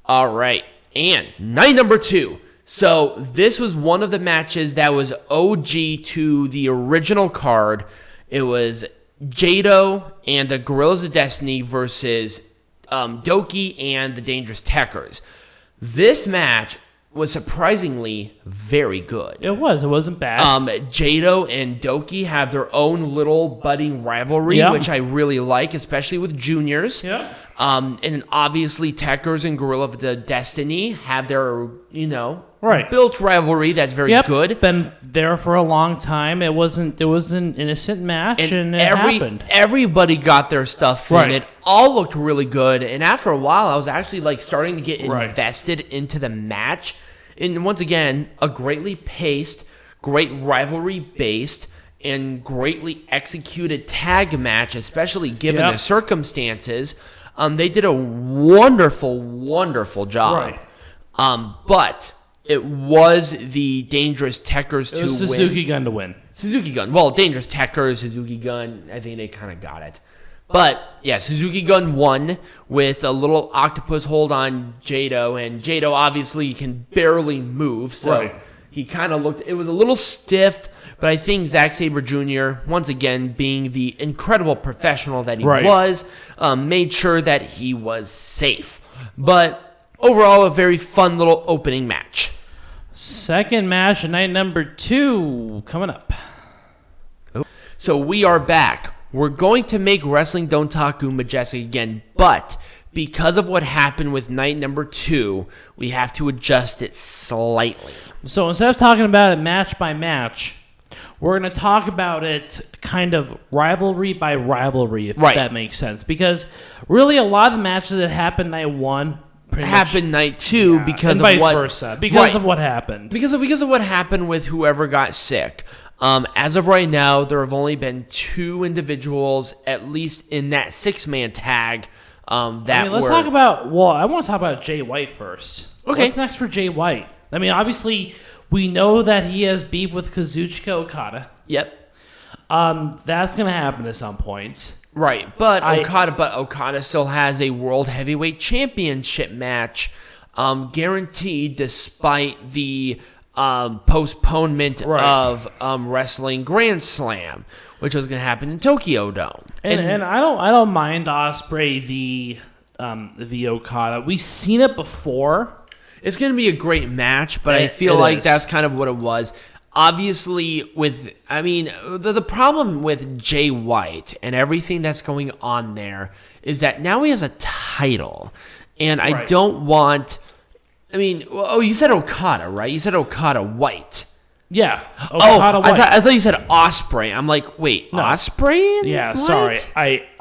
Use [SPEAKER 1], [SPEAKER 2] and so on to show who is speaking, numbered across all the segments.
[SPEAKER 1] All right. And night number 2. So this was one of the matches that was OG to the original card. It was Jado and the Guerrillas of Destiny versus Doki and the Dangerous Tekkers. This match was surprisingly very good.
[SPEAKER 2] It wasn't bad.
[SPEAKER 1] Jado and Doki have their own little budding rivalry, which I really like, especially with juniors.
[SPEAKER 2] Yeah.
[SPEAKER 1] And obviously Tekkers and Gorilla of the Destiny have their,
[SPEAKER 2] right.
[SPEAKER 1] built rivalry that's very good.
[SPEAKER 2] Been there for a long time. It was an innocent match, and it happened.
[SPEAKER 1] Everybody got their stuff in. It all looked really good. And after a while, I was actually starting to get invested into the match. And once again, a greatly paced, great rivalry based, and greatly executed tag match, especially given the circumstances. They did a wonderful, wonderful job.
[SPEAKER 2] Right.
[SPEAKER 1] But it was the Dangerous Tekkers to win.
[SPEAKER 2] Suzuki-Gun to win.
[SPEAKER 1] Suzuki-Gun. Well, Dangerous Tekkers, Suzuki-Gun, I think they kind of got it. But, yeah, Suzuki-Gun won with a little octopus hold on Jado, and Jado obviously can barely move, so he kind of looked, it was a little stiff, but I think Zack Sabre Jr., once again, being the incredible professional that he was, made sure that he was safe. But overall, a very fun little opening match.
[SPEAKER 2] Second match, night number 2, coming up.
[SPEAKER 1] So we are back. We're going to make Wrestling Dontaku majestic again, but because of what happened with night number 2, we have to adjust it slightly.
[SPEAKER 2] So instead of talking about it match by match, we're going to talk about it kind of rivalry by rivalry, if that makes sense. Because really a lot of the matches that happened night 1
[SPEAKER 1] happened night 2 because
[SPEAKER 2] and
[SPEAKER 1] of
[SPEAKER 2] vice
[SPEAKER 1] what
[SPEAKER 2] versa. Because of what happened.
[SPEAKER 1] Because of what happened with whoever got sick. As of right now, there have only been 2 individuals, at least in that 6-man tag.
[SPEAKER 2] Let's talk about. Well, I want to talk about Jay White first.
[SPEAKER 1] Okay.
[SPEAKER 2] What's next for Jay White? I mean, obviously, we know that he has beef with Kazuchika Okada.
[SPEAKER 1] Yep.
[SPEAKER 2] That's gonna happen at some point.
[SPEAKER 1] Right, but Okada still has a World Heavyweight Championship match, guaranteed despite the postponement of Wrestling Grand Slam, which was going to happen in Tokyo Dome.
[SPEAKER 2] And I don't mind Ospreay v Okada. We've seen it before.
[SPEAKER 1] It's going to be a great match, but I feel like that's kind of what it was. Obviously, the problem with Jay White and everything that's going on there is that now he has a title, and I don't want. You said Okada, right? You said Okada White.
[SPEAKER 2] Yeah. Okada White.
[SPEAKER 1] I thought you said Ospreay. I'm like, wait, no. Ospreay?
[SPEAKER 2] Yeah,
[SPEAKER 1] White?
[SPEAKER 2] Sorry.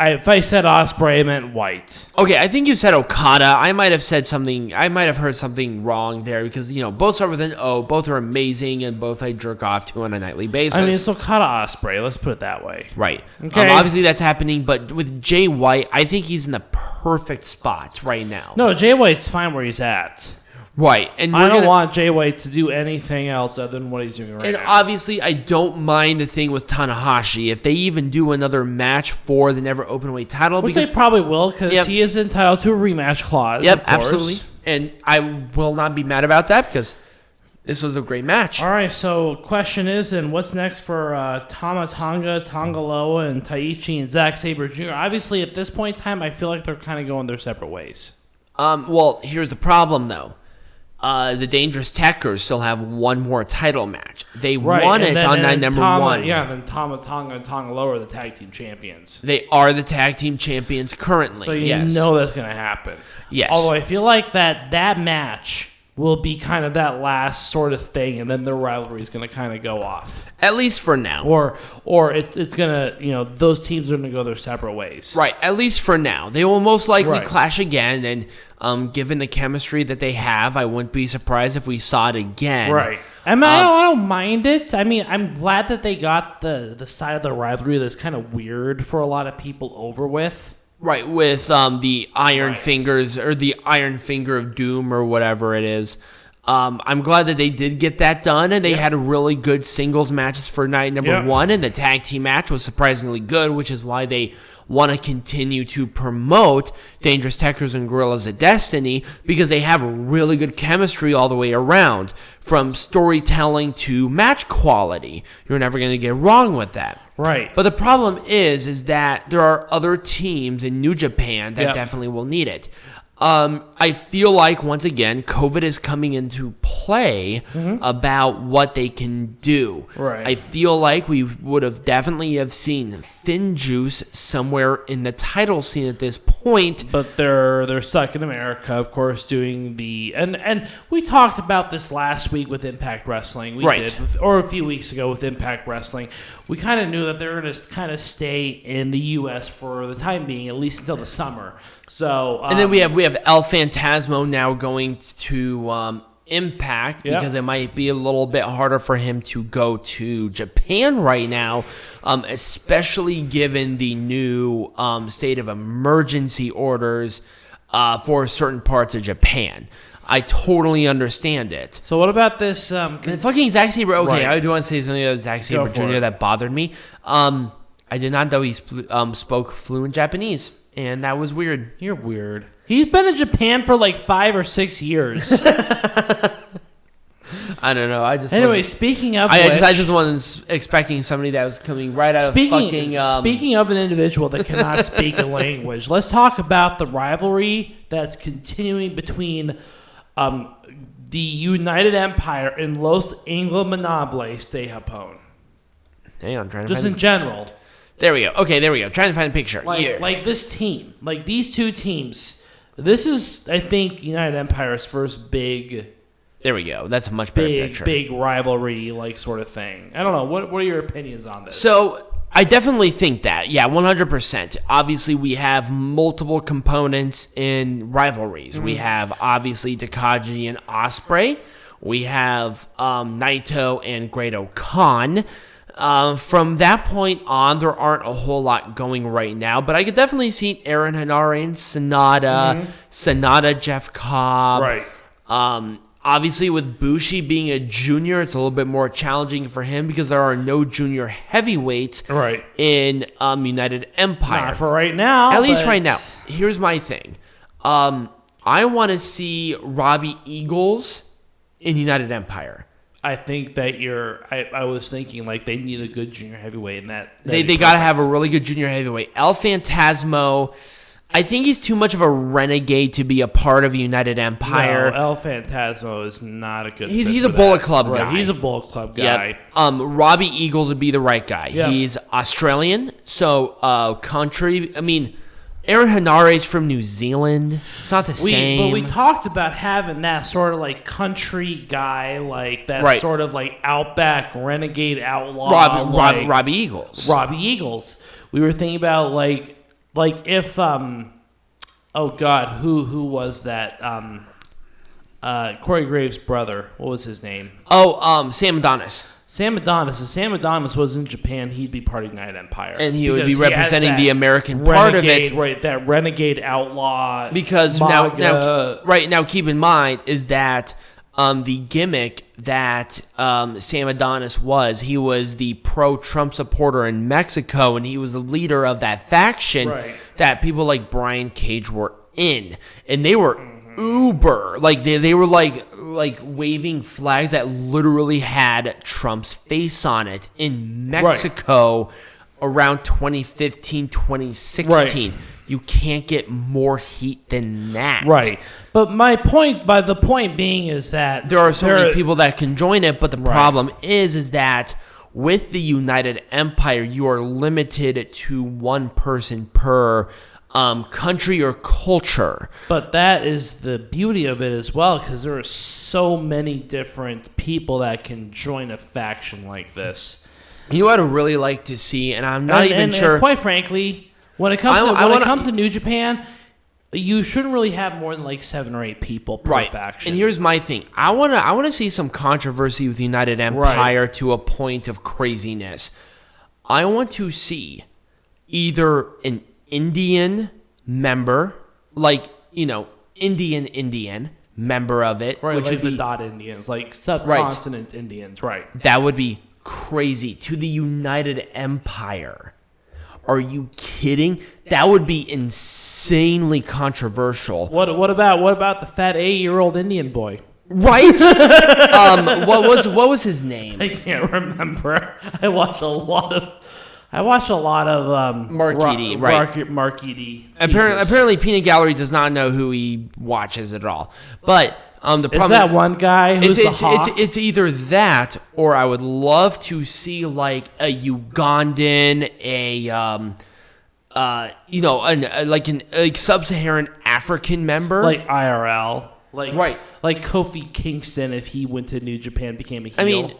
[SPEAKER 2] If I said Ospreay, I meant White.
[SPEAKER 1] Okay, I think you said Okada. I might have said something. I might have heard something wrong there because both start with an O. Both are amazing, and both I jerk off to on a nightly basis.
[SPEAKER 2] It's Okada Ospreay. Let's put it that way.
[SPEAKER 1] Right.
[SPEAKER 2] Okay.
[SPEAKER 1] Obviously, that's happening, but with Jay White, I think he's in the perfect spot right now.
[SPEAKER 2] No, Jay White's fine where he's at.
[SPEAKER 1] Right, and
[SPEAKER 2] I don't want Jay White to do anything else other than what he's doing right now.
[SPEAKER 1] And obviously, I don't mind the thing with Tanahashi if they even do another match for the never openweight title,
[SPEAKER 2] which they probably will because he is entitled to a rematch clause.
[SPEAKER 1] Yep, absolutely, and I will not be mad about that because this was a great match.
[SPEAKER 2] All right, so question is, and what's next for Tama Tonga, Tonga Loa, and Taichi and Zack Sabre Jr.? Obviously, at this point in time, I feel like they're kind of going their separate ways.
[SPEAKER 1] Well, here's the problem though. The Dangerous Tekkers still have one more title match. They won it on night number 1.
[SPEAKER 2] Yeah, and then Tama Tonga and Tonga Loa are the tag team champions.
[SPEAKER 1] They are the tag team champions currently.
[SPEAKER 2] So you know that's going to happen.
[SPEAKER 1] Yes.
[SPEAKER 2] Although I feel like that match will be kind of that last sort of thing, and then the rivalry is going to kind of go off.
[SPEAKER 1] At least for now.
[SPEAKER 2] Or it's going to, those teams are going to go their separate ways.
[SPEAKER 1] Right, at least for now. They will most likely clash again, and given the chemistry that they have, I wouldn't be surprised if we saw it again.
[SPEAKER 2] Right. I don't mind it. I'm glad that they got the side of the rivalry that's kind of weird for a lot of people over with.
[SPEAKER 1] Right, with the Iron Fingers, or the Iron Finger of Doom, or whatever it is. I'm glad that they did get that done, and they had really good singles matches for night number 1, and the tag team match was surprisingly good, which is why they want to continue to promote Dangerous Tekkers and Gorillas of Destiny, because they have really good chemistry all the way around, from storytelling to match quality. You're never going to get wrong with that.
[SPEAKER 2] Right.
[SPEAKER 1] But the problem is that there are other teams in New Japan that definitely will need it. I feel like, once again, COVID is coming into play about what they can do.
[SPEAKER 2] Right.
[SPEAKER 1] I feel like we would have definitely have seen Thin Juice somewhere in the title scene at this point.
[SPEAKER 2] But they're stuck in America, of course, doing the... And we talked about this last week with Impact Wrestling. We did, or a few weeks ago with Impact Wrestling. We kind of knew that they were going to kind of stay in the U.S. for the time being, at least until the summer. So,
[SPEAKER 1] and then we have El Phantasmo now going to Impact because it might be a little bit harder for him to go to Japan right now, especially given the new state of emergency orders for certain parts of Japan. I totally understand it.
[SPEAKER 2] So what about this?
[SPEAKER 1] Fucking Zack Sabre. Okay, I do want to say something about Zack Sabre Jr. that bothered me. I did not know he spoke fluent Japanese. And that was weird.
[SPEAKER 2] You're weird. He's been in Japan for like 5 or 6 years.
[SPEAKER 1] I don't know.
[SPEAKER 2] Anyway, speaking of which...
[SPEAKER 1] I just wasn't expecting somebody that was coming right out of fucking...
[SPEAKER 2] Speaking of an individual that cannot speak a language, let's talk about the rivalry that's continuing between the United Empire and Los Ingobernables de Japón.
[SPEAKER 1] Hang on,
[SPEAKER 2] just in general.
[SPEAKER 1] There we go. Okay, there we go. Trying to find a picture.
[SPEAKER 2] Like this team. Like these two teams. This is, I think, United Empire's first big...
[SPEAKER 1] There we go. That's a much better picture.
[SPEAKER 2] Big rivalry, like, sort of thing. I don't know. What are your opinions on this?
[SPEAKER 1] So, I definitely think that. Yeah, 100%. Obviously, we have multiple components in rivalries. We have, obviously, Takagi and Ospreay. We have Naito and Great Khan. From that point on, there aren't a whole lot going right now, but I could definitely see Aaron Henare and SANADA, SANADA, Jeff Cobb.
[SPEAKER 2] Right.
[SPEAKER 1] Obviously, with Bushi being a junior, it's a little bit more challenging for him because there are no junior heavyweights in United Empire.
[SPEAKER 2] Not for right now.
[SPEAKER 1] At least right now. Here's my thing. I want to see Robbie Eagles in United Empire.
[SPEAKER 2] I think that I was thinking like they need a good junior heavyweight in that.
[SPEAKER 1] They got to have a really good junior heavyweight. El Phantasmo, I think he's too much of a renegade to be a part of United Empire.
[SPEAKER 2] No, El Phantasmo is not a good.
[SPEAKER 1] He's a Bullet Club guy.
[SPEAKER 2] He's a Bullet Club guy.
[SPEAKER 1] Yep. Robbie Eagles would be the right guy.
[SPEAKER 2] Yep.
[SPEAKER 1] He's Australian, so country. I mean, Aaron Henare is from New Zealand. It's not the same.
[SPEAKER 2] But we talked about having that sort of like country guy, like that sort of like outback renegade outlaw.
[SPEAKER 1] Robbie Eagles.
[SPEAKER 2] Robbie Eagles. We were thinking about like if oh God, who was that? Corey Graves' brother. What was his name?
[SPEAKER 1] Sam Adonis.
[SPEAKER 2] Sam Adonis. If Sam Adonis was in Japan, he'd be part of United Empire.
[SPEAKER 1] And he would be representing the American part of it.
[SPEAKER 2] Right, that renegade outlaw.
[SPEAKER 1] Because now keep in mind is that the gimmick that Sam Adonis he was the pro-Trump supporter in Mexico, and he was the leader of that faction that people like Brian Cage were in. And they were uber. Like, they were like waving flags that literally had Trump's face on it in Mexico around 2015, 2016. You can't get more heat than that.
[SPEAKER 2] Right. But the point being is that
[SPEAKER 1] there are so many people that can join it, but the problem is that with the United Empire, you are limited to one person per country or culture.
[SPEAKER 2] But that is the beauty of it as well, because there are so many different people that can join a faction like this.
[SPEAKER 1] You know what I'd really like to see, and I'm not even sure.
[SPEAKER 2] And quite frankly, when it comes to New Japan, you shouldn't really have more than like 7 or 8 people per faction.
[SPEAKER 1] And here's my thing: I want to see some controversy with United Empire to a point of craziness. I want to see either an Indian member, like, Indian member of it.
[SPEAKER 2] Right,
[SPEAKER 1] which
[SPEAKER 2] like
[SPEAKER 1] would
[SPEAKER 2] the
[SPEAKER 1] be,
[SPEAKER 2] Dot Indians, like subcontinent Indians, right.
[SPEAKER 1] That would be crazy. To the United Empire. Are you kidding? That would be insanely controversial.
[SPEAKER 2] What about the fat 8-year-old Indian boy?
[SPEAKER 1] Right? What was his name?
[SPEAKER 2] I can't remember. I watch a lot of
[SPEAKER 1] Mark Eady, right?
[SPEAKER 2] Mark Eady.
[SPEAKER 1] Apparently, Peanut Gallery does not know who he watches at all. But the problem
[SPEAKER 2] is that one guy who's the hawk?
[SPEAKER 1] It's either that, or I would love to see like a Ugandan, a sub-Saharan African member,
[SPEAKER 2] like IRL,
[SPEAKER 1] right,
[SPEAKER 2] like Kofi Kingston if he went to New Japan became a heel.
[SPEAKER 1] I mean,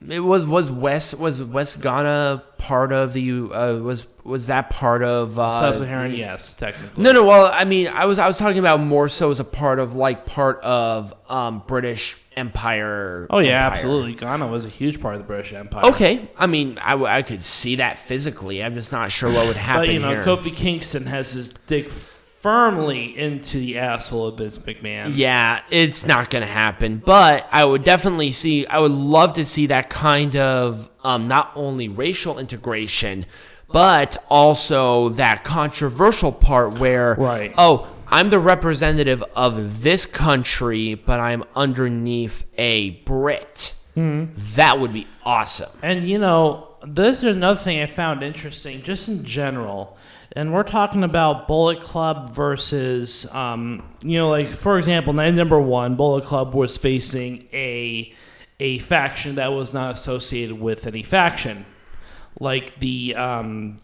[SPEAKER 1] it was West Ghana part of the was that part of
[SPEAKER 2] sub-Saharan? Yes, technically.
[SPEAKER 1] No. Well, I mean, I was talking about more so as a part of British Empire.
[SPEAKER 2] Oh yeah,
[SPEAKER 1] Empire.
[SPEAKER 2] absolutely. Ghana was a huge part of the British Empire.
[SPEAKER 1] Okay, I mean, I could see that physically. I'm just not sure what would happen.
[SPEAKER 2] But
[SPEAKER 1] here.
[SPEAKER 2] Kofi Kingston has his dick firmly into the asshole of Vince McMahon.
[SPEAKER 1] Yeah, it's not going to happen. But I would love to see that kind of not only racial integration, but also that controversial part where,
[SPEAKER 2] right.
[SPEAKER 1] Oh, I'm the representative of this country, but I'm underneath a Brit. That would be awesome.
[SPEAKER 2] And, this is another thing I found interesting, just in general. And we're talking about Bullet Club versus, for example, night number 1, Bullet Club was facing a faction that was not associated with any faction. Like the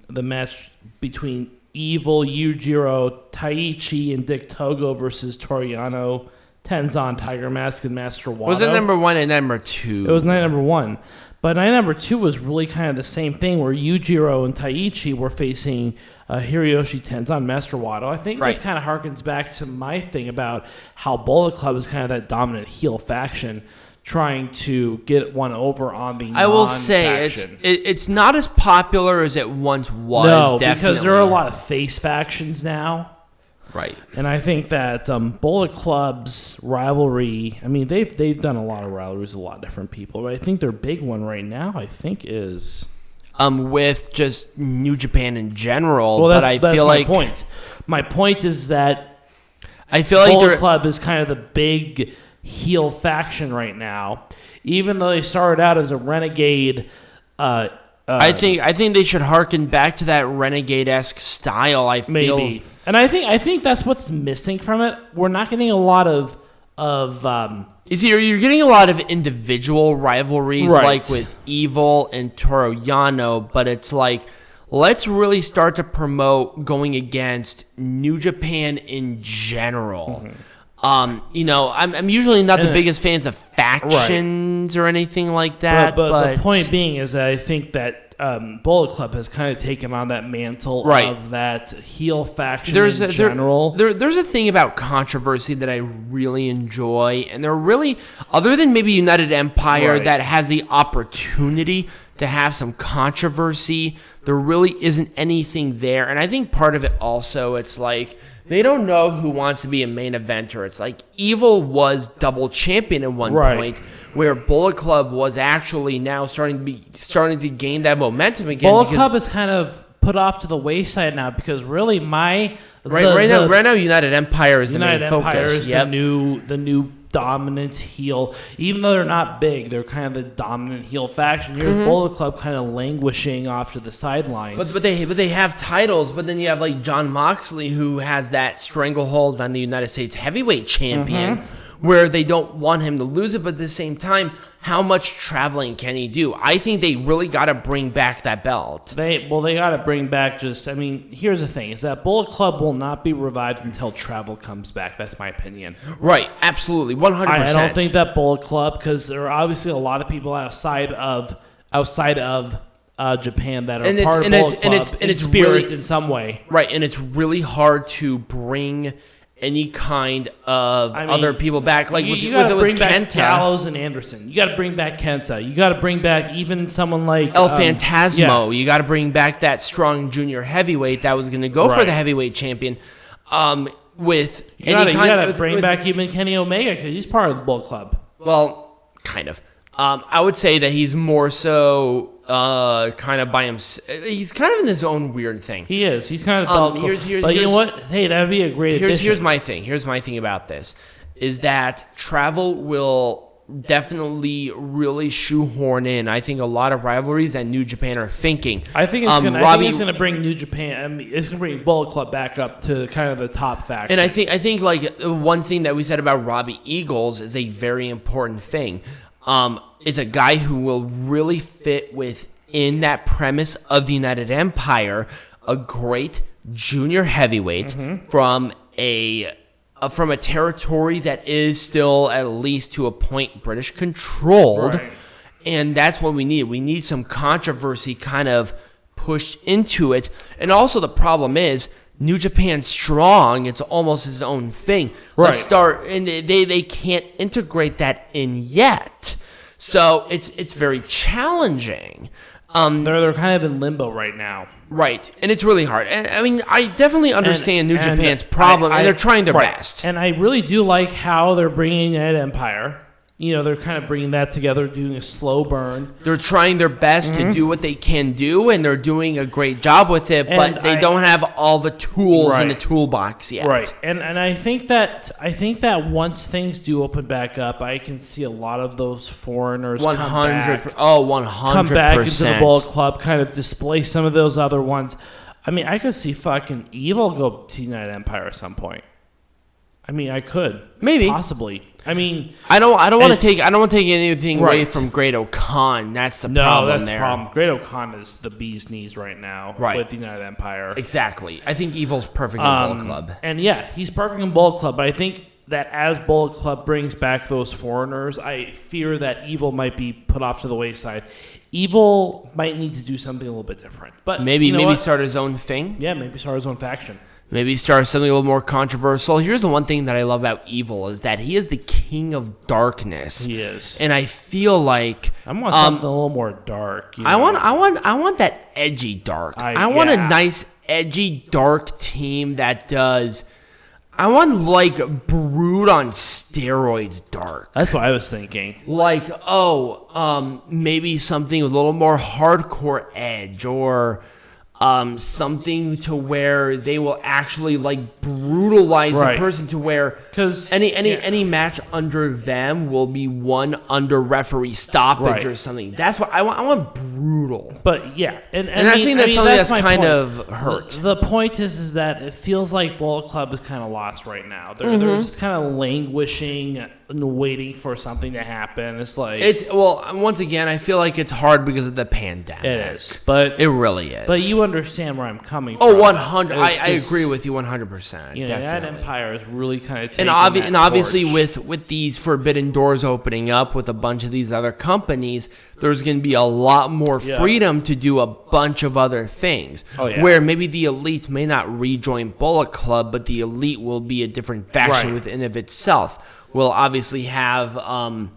[SPEAKER 2] match between Evil, Yujiro, Taichi, and Dick Togo versus Toriano, Tenzan, Tiger Mask, and Master Wato.
[SPEAKER 1] Was it number 1 and number 2?
[SPEAKER 2] It was night number 1. But night number 2 was really kind of the same thing, where Yujiro and Taichi were facing Hiroyoshi, Tenzan, Master Wato. I think this kind of harkens back to my thing about how Bullet Club is kind of that dominant heel faction trying to get one over on the
[SPEAKER 1] I will say it's not as popular as it once was.
[SPEAKER 2] No,
[SPEAKER 1] definitely.
[SPEAKER 2] Because there are a lot of face factions now.
[SPEAKER 1] Right.
[SPEAKER 2] And I think that Bullet Club's rivalry, I mean, they've done a lot of rivalries with a lot of different people, but I think their big one right now, I think, is...
[SPEAKER 1] with just New Japan in general.
[SPEAKER 2] Well,
[SPEAKER 1] that's
[SPEAKER 2] my point. My point is that
[SPEAKER 1] I feel like
[SPEAKER 2] Bullet Club is kind of the big heel faction right now, even though they started out as a renegade...
[SPEAKER 1] I think they should harken back to that renegade-esque style.
[SPEAKER 2] Maybe. And I think that's what's missing from it. We're not getting a lot of
[SPEAKER 1] you're getting a lot of individual rivalries,
[SPEAKER 2] right,
[SPEAKER 1] like with Evil and Toru Yano, but it's like, let's really start to promote going against New Japan in general. Mm-hmm. I'm usually not the biggest fans of factions or anything like that.
[SPEAKER 2] But the point being is that I think that Bullet Club has kind of taken on that mantle of that heel faction in general.
[SPEAKER 1] There's a thing about controversy that I really enjoy, and they're really, other than maybe United Empire that has the opportunity to have some controversy, there really isn't anything there. And I think part of it also, it's like, they don't know who wants to be a main eventer. It's like Evil was double champion at one point, where Bullet Club was actually now starting to gain that momentum again.
[SPEAKER 2] Bullet Club is kind of put off to the wayside now because really right
[SPEAKER 1] now United Empire is the main focus.
[SPEAKER 2] United Empire is the new dominant heel. Even though they're not big, they're kind of the dominant heel faction. Here's Bullet Club kind of languishing off to the sidelines.
[SPEAKER 1] But they have titles. But then you have like Jon Moxley, who has that stranglehold on the United States heavyweight champion, where they don't want him to lose it. But at the same time, how much traveling can he do? I think they really got to bring back that belt.
[SPEAKER 2] They got to bring back here's the thing, is that Bullet Club will not be revived until travel comes back. That's my opinion.
[SPEAKER 1] Right, absolutely, 100%.
[SPEAKER 2] I don't think that Bullet Club, because there are obviously a lot of people outside of Japan that are part of Bullet Club in spirit in some way.
[SPEAKER 1] Right, and it's really hard to bring any kind of other people back. Like
[SPEAKER 2] you got to bring back
[SPEAKER 1] Kenta.
[SPEAKER 2] Gallows and Anderson. You got to bring back Kenta. You got to bring back even someone like
[SPEAKER 1] El Phantasmo. You got to bring back that strong junior heavyweight that was going to go for the heavyweight champion. with
[SPEAKER 2] you gotta bring back even Kenny Omega because he's part of the Bullet Club.
[SPEAKER 1] Well, kind of. I would say that he's more so kind of by himself. He's kind of in his own weird thing.
[SPEAKER 2] He is. He's kind of but you know what? Hey, that would be a great addition.
[SPEAKER 1] Here's my thing. Here's my thing about this is that travel will definitely really shoehorn in, I think, a lot of rivalries that New Japan are thinking.
[SPEAKER 2] I think it's going to bring New Japan. I mean, it's going to bring Bullet Club back up to kind of the top faction.
[SPEAKER 1] And I think like one thing that we said about Robbie Eagles is a very important thing. It's a guy who will really fit within that premise of the United Empire, a great junior heavyweight from a territory that is still, at least to a point, British controlled. Right. And that's what we need. We need some controversy kind of pushed into it. And also the problem is, New Japan Strong, it's almost its own thing.
[SPEAKER 2] Right.
[SPEAKER 1] Let's start, and they can't integrate that in yet. So it's very challenging.
[SPEAKER 2] They're kind of in limbo right now.
[SPEAKER 1] Right, and it's really hard. And I mean, I definitely understand New Japan's problem, and they're trying their best.
[SPEAKER 2] And I really do like how they're bringing United Empire. You know, they're kind of bringing that together, doing a slow burn.
[SPEAKER 1] They're trying their best to do what they can do, and they're doing a great job with it, but they don't have all the tools in the toolbox yet.
[SPEAKER 2] Right, and I think that once things do open back up, I can see a lot of those foreigners
[SPEAKER 1] 100%.
[SPEAKER 2] come back into the Bullet Club, kind of displace some of those other ones. I mean, I could see fucking Evil go to United Empire at some point. I mean, I could possibly. I mean,
[SPEAKER 1] I don't want to take anything away from Great O'Khan. That's the problem.
[SPEAKER 2] That's
[SPEAKER 1] there.
[SPEAKER 2] The problem. Great O'Khan is the bee's knees right now with the United Empire.
[SPEAKER 1] Exactly. I think Evil's perfect in Bullet Club.
[SPEAKER 2] And yeah, he's perfect in Bullet Club. But I think that as Bullet Club brings back those foreigners, I fear that Evil might be put off to the wayside. Evil might need to do something a little bit different. But
[SPEAKER 1] maybe start his own thing.
[SPEAKER 2] Yeah, maybe start his own faction.
[SPEAKER 1] Maybe start something a little more controversial. Here's the one thing that I love about Evil is that he is the king of darkness.
[SPEAKER 2] He is,
[SPEAKER 1] and I feel like
[SPEAKER 2] I want something a little more dark.
[SPEAKER 1] I want that edgy dark. I want a nice edgy dark team that does. I want like Brood on steroids dark.
[SPEAKER 2] That's what I was thinking.
[SPEAKER 1] Like maybe something with a little more hardcore edge or. Something to where they will actually like brutalize the person to where any match under them will be won under referee stoppage or something. That's what I want. I want brutal.
[SPEAKER 2] But yeah, and
[SPEAKER 1] I think that's something that's kind of hurt.
[SPEAKER 2] The point is that it feels like Bullet Club is kind of lost right now. They're just kind of languishing and waiting for something to happen.
[SPEAKER 1] Once again, I feel like it's hard because of the pandemic.
[SPEAKER 2] It is, but
[SPEAKER 1] it really is.
[SPEAKER 2] But you understand where I'm coming from.
[SPEAKER 1] Oh, 100. I agree with you 100%.
[SPEAKER 2] You know, that Empire is really kind of taking
[SPEAKER 1] and obviously with these forbidden doors opening up with a bunch of these other companies, there's going to be a lot more freedom to do a bunch of other things.
[SPEAKER 2] Oh, yeah.
[SPEAKER 1] Where maybe the Elite may not rejoin Bullet Club, but the Elite will be a different faction within of itself. We'll obviously have
[SPEAKER 2] we'll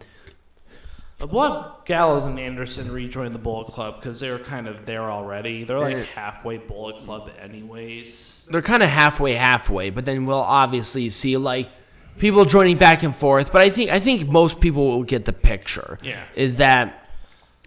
[SPEAKER 2] have Gallows and Anderson rejoin the Bullet Club because they're kind of there already. They're like halfway Bullet Club anyways.
[SPEAKER 1] They're kind of halfway, but then we'll obviously see like people joining back and forth. But I think most people will get the picture.
[SPEAKER 2] Yeah.
[SPEAKER 1] Is that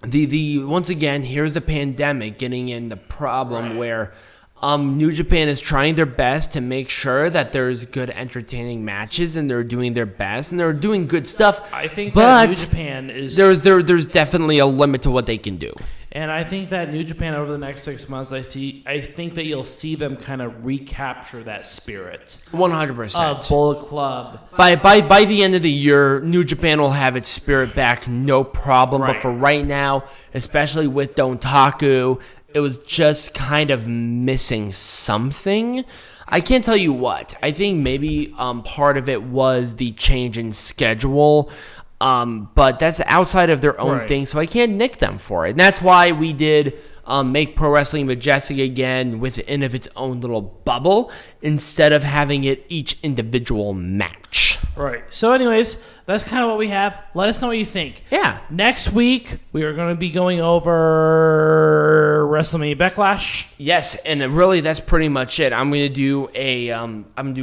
[SPEAKER 1] the once again, here's the pandemic getting in the problem where New Japan is trying their best to make sure that there's good entertaining matches and they're doing their best and they're doing good stuff.
[SPEAKER 2] I think that New Japan is
[SPEAKER 1] there's definitely a limit to what they can do.
[SPEAKER 2] And I think that New Japan over the next 6 months, I think that you'll see them kind of recapture that spirit.
[SPEAKER 1] 100%.
[SPEAKER 2] Of Bullet Club.
[SPEAKER 1] By the end of the year, New Japan will have its spirit back, no problem. But for right now, especially with Dontaku, it was just kind of missing something. I can't tell you what. I think maybe part of it was the change in schedule. But that's outside of their own thing, so I can't nick them for it. And that's why we did make Pro Wrestling Majestic again within of its own little bubble instead of having it each individual match.
[SPEAKER 2] Right. So anyways, that's kind of what we have. Let us know what you think.
[SPEAKER 1] Yeah.
[SPEAKER 2] Next week, we are going to be going over WrestleMania Backlash.
[SPEAKER 1] Yes, and really that's pretty much it. I'm gonna do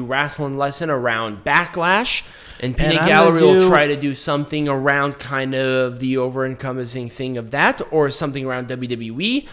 [SPEAKER 1] wrestling lesson around Backlash, and Peanut Gallery will try to do something around kind of the over-encompassing thing of that, or something around WWE.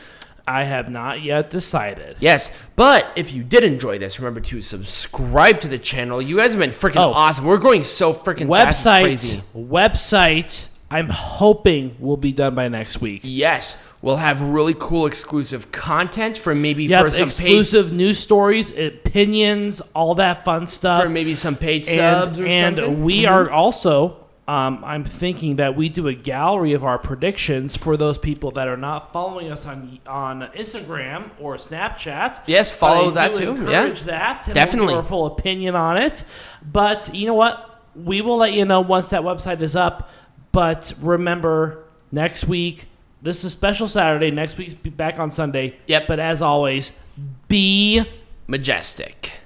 [SPEAKER 2] I have not yet decided.
[SPEAKER 1] Yes, but if you did enjoy this, remember to subscribe to the channel. You guys have been freaking awesome. We're going so freaking fast and crazy.
[SPEAKER 2] Website, I'm hoping will be done by next week.
[SPEAKER 1] Yes, we'll have really cool exclusive content for maybe for some
[SPEAKER 2] exclusive news stories, opinions, all that fun stuff.
[SPEAKER 1] For maybe some paid subs or something.
[SPEAKER 2] And we are also... I'm thinking that we do a gallery of our predictions for those people that are not following us on Instagram or Snapchat.
[SPEAKER 1] Yes, follow that too.
[SPEAKER 2] Encourage that. And
[SPEAKER 1] definitely.
[SPEAKER 2] We'll give our full opinion on it. But you know what? We will let you know once that website is up. But remember, next week, this is a special Saturday. Next week's be back on Sunday.
[SPEAKER 1] Yep.
[SPEAKER 2] But as always, be
[SPEAKER 1] majestic.